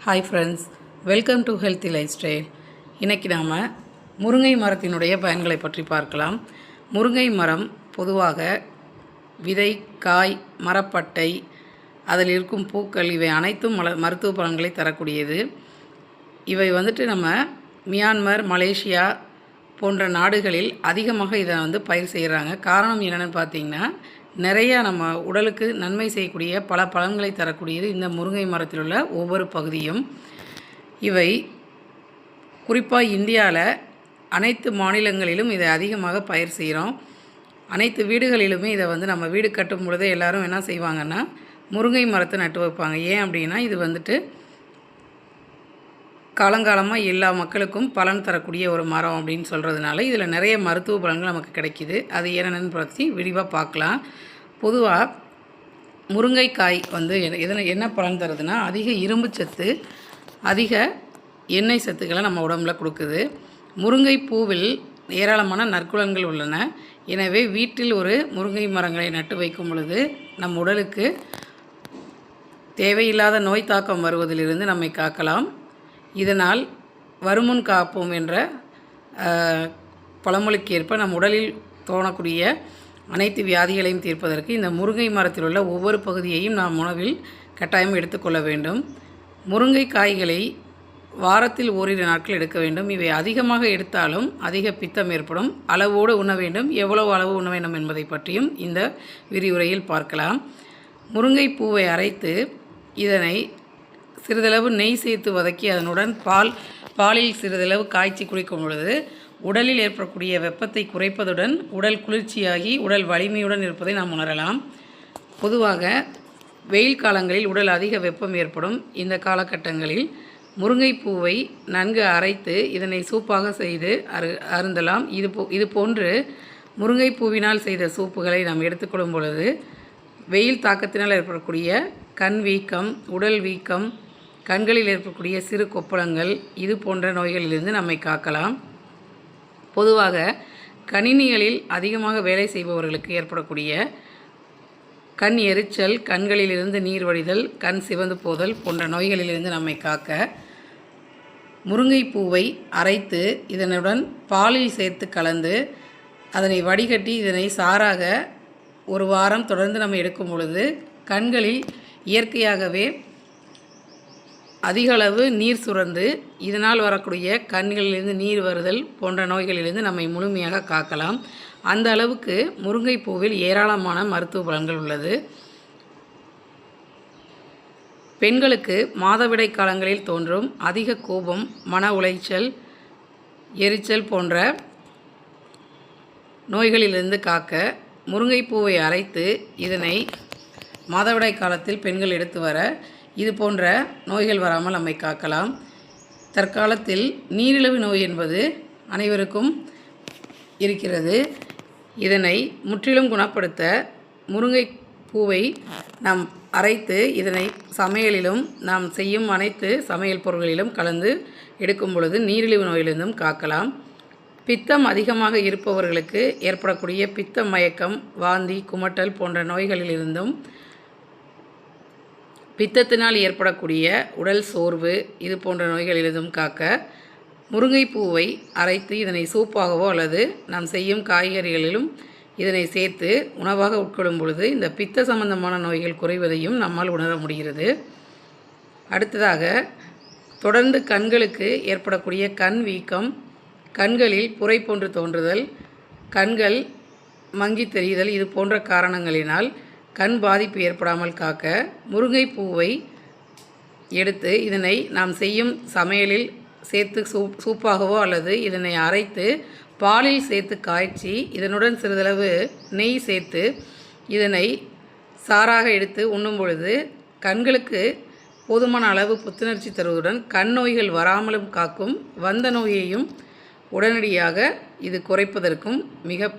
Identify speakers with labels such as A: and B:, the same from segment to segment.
A: Hi friends, welcome to healthy life style. இன்றைக்கி நாம் முருங்கை மரத்தினுடைய பயன்களை பற்றி பார்க்கலாம். முருங்கை மரம் பொதுவாக விதை, காய், மரப்பட்டை, அதில் இருக்கும் பூக்கள் இவை அனைத்தும் மருத்துவ பலன்களை தரக்கூடியது. இவை நம்ம மியான்மர், மலேசியா போன்ற நாடுகளில் அதிகமாக இதை பயிர் செய்கிறாங்க. காரணம் என்னென்னு பார்த்திங்கன்னா, நிறையா நம்ம உடலுக்கு நன்மை செய்யக்கூடிய பல பலன்களை தரக்கூடியது இந்த முருங்கை மரத்தில் உள்ள ஒவ்வொரு பகுதியும். இவை குறிப்பாக இந்தியாவில் அனைத்து மாநிலங்களிலும் இதை அதிகமாக பயிர் செய்கிறோம். அனைத்து வீடுகளிலுமே இதை நம்ம வீடு கட்டும் பொழுது எல்லோரும் என்ன செய்வாங்கன்னா, முருங்கை மரத்தை நட்டு வைப்பாங்க. ஏன் அப்படின்னா, இது காலங்காலமாக எல்லா மக்களுக்கும் பலன் தரக்கூடிய ஒரு மரம் அப்படின்னு சொல்கிறதுனால இதில் நிறைய மருத்துவ பலன்கள் நமக்கு கிடைக்கிது. அது என்னென்னு பற்றி விரிவாக பார்க்கலாம். பொதுவாக முருங்கைக்காய் இதில் என்ன பலன் தருதுன்னா, அதிக இரும்பு சத்து, அதிக எண்ணெய் சத்துக்களை நம்ம உடம்புல கொடுக்குது. முருங்கை பூவில் ஏராளமான நற்குணங்கள் உள்ளன. எனவே வீட்டில் ஒரு முருங்கை மரங்களை நட்டு வைக்கும் பொழுது நம் உடலுக்கு தேவையில்லாத நோய் தாக்கம் வருவதிலிருந்து நம்மை காக்கலாம். இதனால் வருமுன் காப்போம் என்ற பழமொழிக்கு ஏற்ப நம் உடலில் தோணக்கூடிய அனைத்து வியாதிகளையும் தீர்ப்பதற்கு இந்த முருங்கை மரத்தில் உள்ள ஒவ்வொரு பகுதியையும் நாம் உணவில் கட்டாயம் எடுத்துக்கொள்ள வேண்டும். முருங்கை காய்களை வாரத்தில் ஓரிரு நாட்கள் எடுக்க வேண்டும். இவை அதிகமாக எடுத்தாலும் அதிக பித்தம் ஏற்படும். அளவோடு உண்ண வேண்டும். எவ்வளவு அளவு உண்ண வேண்டும் என்பதை பற்றியும் இந்த விரிவுரையில் பார்க்கலாம். முருங்கை பூவை அரைத்து இதனை சிறிதளவு நெய் சேர்த்து வதக்கி அதனுடன் பாலில் சிறிதளவு காய்ச்சி குடிக்கும் பொழுது உடலில் ஏற்படக்கூடிய வெப்பத்தை குறைப்பதுடன் உடல் குளிர்ச்சியாகி உடல் வலிமையுடன் இருப்பதை நாம் உணரலாம். பொதுவாக வெயில் காலங்களில் உடல் அதிக வெப்பம் ஏற்படும். இந்த காலகட்டங்களில் முருங்கை பூவை நன்கு அரைத்து இதனை சூப்பாக செய்து அருந்தலாம். இது போன்று முருங்கை பூவினால் செய்த சூப்புகளை நாம் எடுத்துக்கொள்ளும் பொழுது வெயில் தாக்கத்தினால் ஏற்படக்கூடிய கண் வீக்கம், உடல் வீக்கம், கண்களில் ஏற்படக்கூடிய சிறு கொப்பளங்கள், இது போன்ற நோய்களிலிருந்து நம்மை காக்கலாம். பொதுவாக கணினிகளில் அதிகமாக வேலை செய்பவர்களுக்கு ஏற்படக்கூடிய கண் எரிச்சல், கண்களிலிருந்து நீர் வடிதல், கண் சிவந்து போதல் போன்ற நோய்களிலிருந்து நம்மை காக்க முருங்கை பூவை அரைத்து இதனுடன் பாலில் சேர்த்து கலந்து அதனை வடிகட்டி இதனை சாறாக ஒரு வாரம் தொடர்ந்து நம்ம எடுக்கும் பொழுது கண்களில் இயற்கையாகவே அதிக அளவு நீர் சுரந்து இதனால் வரக்கூடிய கண்களிலிருந்து நீர் வருதல் போன்ற நோய்களிலிருந்து நம்மை முழுமையாக காக்கலாம். அந்த அளவுக்கு முருங்கை பூவில் ஏராளமான மருத்துவ பலன்கள் உள்ளது. பெண்களுக்கு மாதவிடை காலங்களில் தோன்றும் அதிக கோபம், மன உளைச்சல், எரிச்சல் போன்ற நோய்களிலிருந்து காக்க முருங்கை பூவை அரைத்து இதனை மாதவிடை காலத்தில் பெண்கள் எடுத்து வர இது போன்ற நோய்கள் வராமல் நம்மை காக்கலாம். தற்காலத்தில் நீரிழிவு நோய் என்பது அனைவருக்கும் இருக்கிறது. இதனை முற்றிலும் குணப்படுத்த முருங்கை பூவை நாம் அரைத்து இதனை சமையலிலும் நாம் செய்யும் அனைத்து சமையல் பொருட்களிலும் கலந்து எடுக்கும் பொழுது நீரிழிவு நோயிலிருந்தும் காக்கலாம். பித்தம் அதிகமாக இருப்பவர்களுக்கு ஏற்படக்கூடிய பித்த மயக்கம், வாந்தி, குமட்டல் போன்ற நோய்களிலிருந்தும் பித்தத்தினால் ஏற்படக்கூடிய உடல் சோர்வு, இது போன்ற நோய்களிலிருந்தும் காக்க முருங்கை பூவை அரைத்து இதனை சூப்பாகவோ அல்லது நாம் செய்யும் காய்கறிகளிலும் இதனை சேர்த்து உணவாக உட்கொள்ளும் பொழுது இந்த பித்த சம்பந்தமான நோய்கள் குறைவதையும் நம்மால் உணர முடிகிறது. அடுத்ததாக தொடர்ந்து கண்களுக்கு ஏற்படக்கூடிய கண் வீக்கம், கண்களில் புரை போன்று தோன்றுதல், கண்கள் மங்கி தெரியுதல், இது போன்ற காரணங்களினால் கண் பாதிப்பு ஏற்படாமல் காக்க முருங்கை பூவை எடுத்து இதனை நாம் செய்யும் சமையலில் சேர்த்து சூப்பாகவோ அல்லது இதனை அரைத்து பாலில் சேர்த்து காய்ச்சி இதனுடன் சிறிதளவு நெய் சேர்த்து இதனை சாறாக எடுத்து உண்ணும் பொழுது கண்களுக்கு போதுமான அளவு புத்துணர்ச்சி தருவதுடன் கண் நோய்கள் வராமலும் காக்கும். வந்த நோயையும் உடனடியாக இது குறைப்பதற்கும் மிக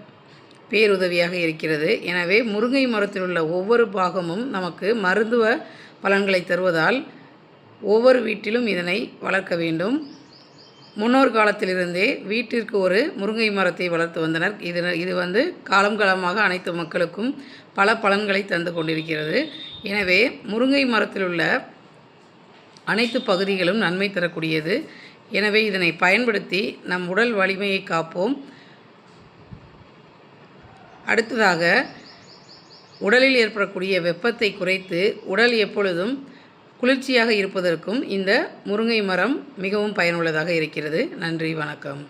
A: பேருதவியாக இருக்கிறது. எனவே முருங்கை மரத்தில் உள்ள ஒவ்வொரு பாகமும் நமக்கு மருத்துவ பலன்களை தருவதால் ஒவ்வொரு வீட்டிலும் இதனை வளர்க்க வேண்டும். முன்னோர் காலத்திலிருந்தே வீட்டிற்கு ஒரு முருங்கை மரத்தை வளர்த்து வந்தனர். இது காலம் காலமாக அனைத்து மக்களுக்கும் பல பலன்களை தந்து கொண்டிருக்கிறது. எனவே முருங்கை மரத்தில் உள்ள அனைத்து பகுதிகளும் நன்மை தரக்கூடியது. எனவே இதனை பயன்படுத்தி நம் உடல் வலிமையை காப்போம். அடுத்ததாக, உடலில் ஏற்படக்கூடிய வெப்பத்தை குறைத்து உடல் எப்பொழுதும் குளிர்ச்சியாக இருப்பதற்கும் இந்த முருங்கை மரம் மிகவும் பயனுள்ளதாக இருக்கிறது. நன்றி, வணக்கம்.